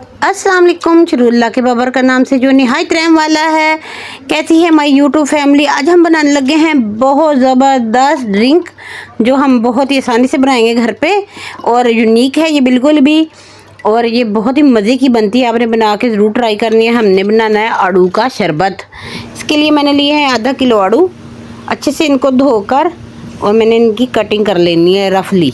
अस्सलाम वालेकुम। शुरुल्लाह के बाबर का नाम से जो निहायत रहम वाला है। कैसी है माई यूट्यूब फैमिली। आज हम बनाने लगे हैं बहुत ज़बरदस्त ड्रिंक जो हम बहुत ही आसानी से बनाएंगे घर पे और यूनिक है ये बिल्कुल भी, और ये बहुत ही मज़े की बनती है। आपने बना के ज़रूर ट्राई करनी है। हमने बनाना है आड़ू का शरबत। इसके लिए मैंने लिए हैं आधा किलो आड़ू। अच्छे से इनको धोकर और मैंने इनकी कटिंग कर लेनी है रफली।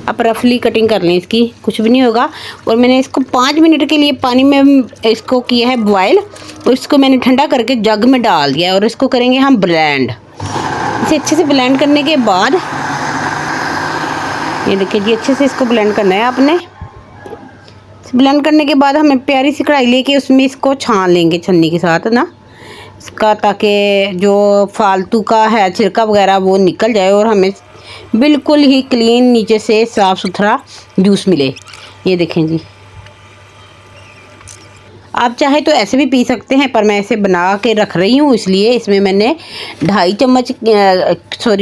आप रफली कटिंग कर लें, इसकी कुछ भी नहीं होगा। और मैंने इसको 5 मिनट के लिए पानी में इसको किया है बॉयल, और इसको मैंने ठंडा करके जग में डाल दिया और इसको करेंगे हम ब्लेंड। इसे अच्छे से ब्लेंड करने के बाद ये देखिए जी, अच्छे से इसको ब्लेंड करना है आपने। ब्लेंड करने के बाद हमें प्यारी सी कढ़ाई लेके उसमें इसको छान लेंगे छन्नी के साथ ना इसका, ताकि जो फालतू का है छिलका वगैरह वो निकल जाए और हमें बिल्कुल ही क्लीन नीचे से साफ़ सुथरा जूस मिले। ये देखें जी, आप चाहे तो ऐसे भी पी सकते हैं, पर मैं ऐसे बना के रख रही हूँ इसलिए इसमें मैंने 2.5 चम्मच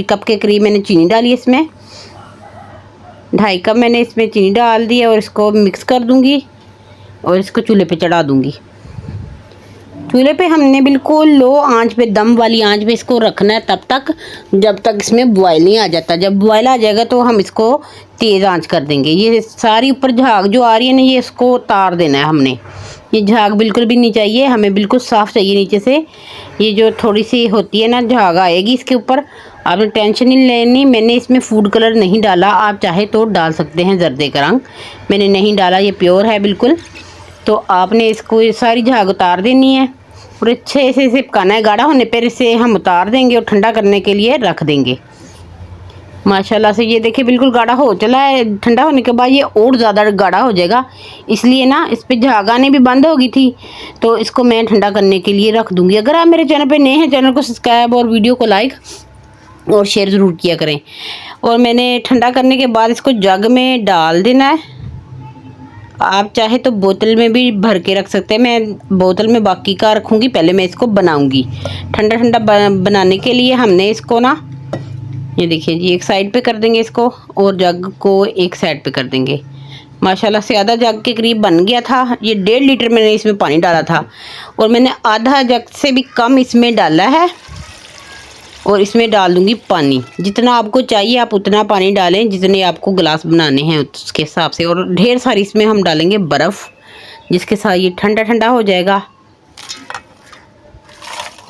कप के करीब मैंने चीनी डाली। इसमें 2.5 कप मैंने इसमें चीनी डाल दी और इसको मिक्स कर दूँगी और इसको चूल्हे पे चढ़ा दूँगी। चूल्हे पे हमने बिल्कुल लो आंच पे, दम वाली आंच पे इसको रखना है तब तक जब तक इसमें बॉयल नहीं आ जाता। जब बॉयल आ जाएगा तो हम इसको तेज़ आंच कर देंगे। ये सारी ऊपर झाग जो आ रही है ना, ये इसको उतार देना है हमने। ये झाग बिल्कुल भी नहीं चाहिए हमें, बिल्कुल साफ़ चाहिए नीचे से। ये जो थोड़ी सी होती है ना झाग आएगी इसके ऊपर, आपने टेंशन नहीं लेनी। मैंने इसमें फूड कलर नहीं डाला, आप चाहे तो डाल सकते हैं जर्दे का रंग, मैंने नहीं डाला, ये प्योर है बिल्कुल। तो आपने इसको ये सारी झाग उतार देनी है और अच्छे से इसे पकाना है। गाढ़ा होने पर इसे हम उतार देंगे और ठंडा करने के लिए रख देंगे। माशाल्लाह से ये देखिए बिल्कुल गाढ़ा हो चला है। ठंडा होने के बाद ये और ज़्यादा गाढ़ा हो जाएगा, इसलिए ना इस पर झाग आने भी बंद हो गई थी, तो इसको मैं ठंडा करने के लिए रख दूँगी। अगर आप मेरे चैनल पे नए हैं, चैनल को सब्सक्राइब और वीडियो को लाइक और शेयर ज़रूर किया करें। और मैंने ठंडा करने के बाद इसको जग में डाल देना है। आप चाहे तो बोतल में भी भर के रख सकते हैं, मैं बोतल में बाकी का रखूँगी, पहले मैं इसको बनाऊँगी। ठंडा ठंडा बनाने के लिए हमने इसको ना, ये देखिए जी, एक साइड पे कर देंगे इसको और जग को एक साइड पे कर देंगे। माशाल्लाह से आधा जग के करीब बन गया था। ये 1.5 लीटर मैंने इसमें पानी डाला था और मैंने आधा जग से भी कम इसमें डाला है। और इसमें डाल दूंगी पानी, जितना आपको चाहिए आप उतना पानी डालें, जितने आपको गिलास बनाने हैं उसके हिसाब से। और ढेर सारी इसमें हम डालेंगे बर्फ़, जिसके साथ ये ठंडा ठंडा हो जाएगा।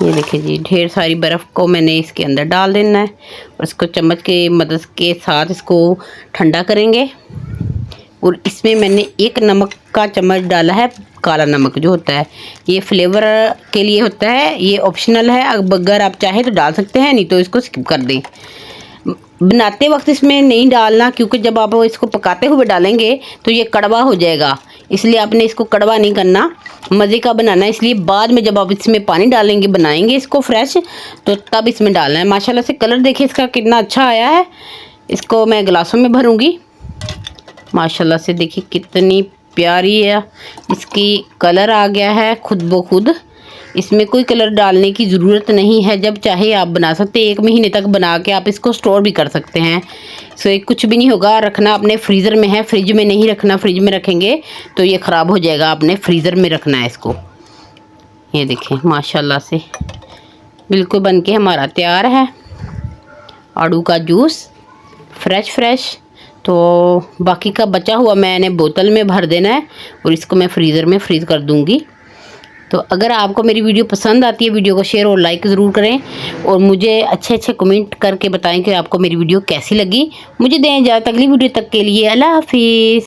ये देखिए जी, ढेर सारी बर्फ़ को मैंने इसके अंदर डाल देना है और इसको चम्मच के मदद के साथ इसको ठंडा करेंगे। और इसमें मैंने 1 नमक का चम्मच डाला है, काला नमक जो होता है, ये फ्लेवर के लिए होता है, ये ऑप्शनल है। अगर आप चाहे तो डाल सकते हैं, नहीं तो इसको स्किप कर दें। बनाते वक्त इसमें नहीं डालना, क्योंकि जब आप इसको पकाते हुए डालेंगे तो ये कड़वा हो जाएगा, इसलिए आपने इसको कड़वा नहीं करना, मज़े का बनाना है। इसलिए बाद में जब आप इसमें पानी डालेंगे, बनाएंगे इसको फ्रेश, तो तब इसमें डालना है। माशाल्लाह से कलर देखिए इसका कितना अच्छा आया है। इसको मैं गिलासों में भरूँगी। माशाल्लाह से देखिए कितनी प्यारी है इसकी, कलर आ गया है खुद ब खुद। इसमें कोई कलर डालने की ज़रूरत नहीं है, जब चाहे आप बना सकते हैं। 1 महीने तक बना के आप इसको स्टोर भी कर सकते हैं। सो कुछ भी नहीं होगा। रखना अपने फ्रीज़र में है, फ्रिज में नहीं रखना। फ्रिज में रखेंगे तो ये ख़राब हो जाएगा, आपने फ्रीज़र में रखना है इसको। ये देखें माशाल्लाह से बिल्कुल बन के हमारा तैयार है आड़ू का जूस, फ्रेश। तो बाकी का बचा हुआ मैंने बोतल में भर देना है और इसको मैं फ्रीज़र में फ्रीज़ कर दूंगी। तो अगर आपको मेरी वीडियो पसंद आती है, वीडियो को शेयर और लाइक ज़रूर करें और मुझे अच्छे कमेंट करके बताएं कि आपको मेरी वीडियो कैसी लगी। मुझे दें इजाज़त अगली वीडियो तक के लिए। अल्लाह हाफिज़।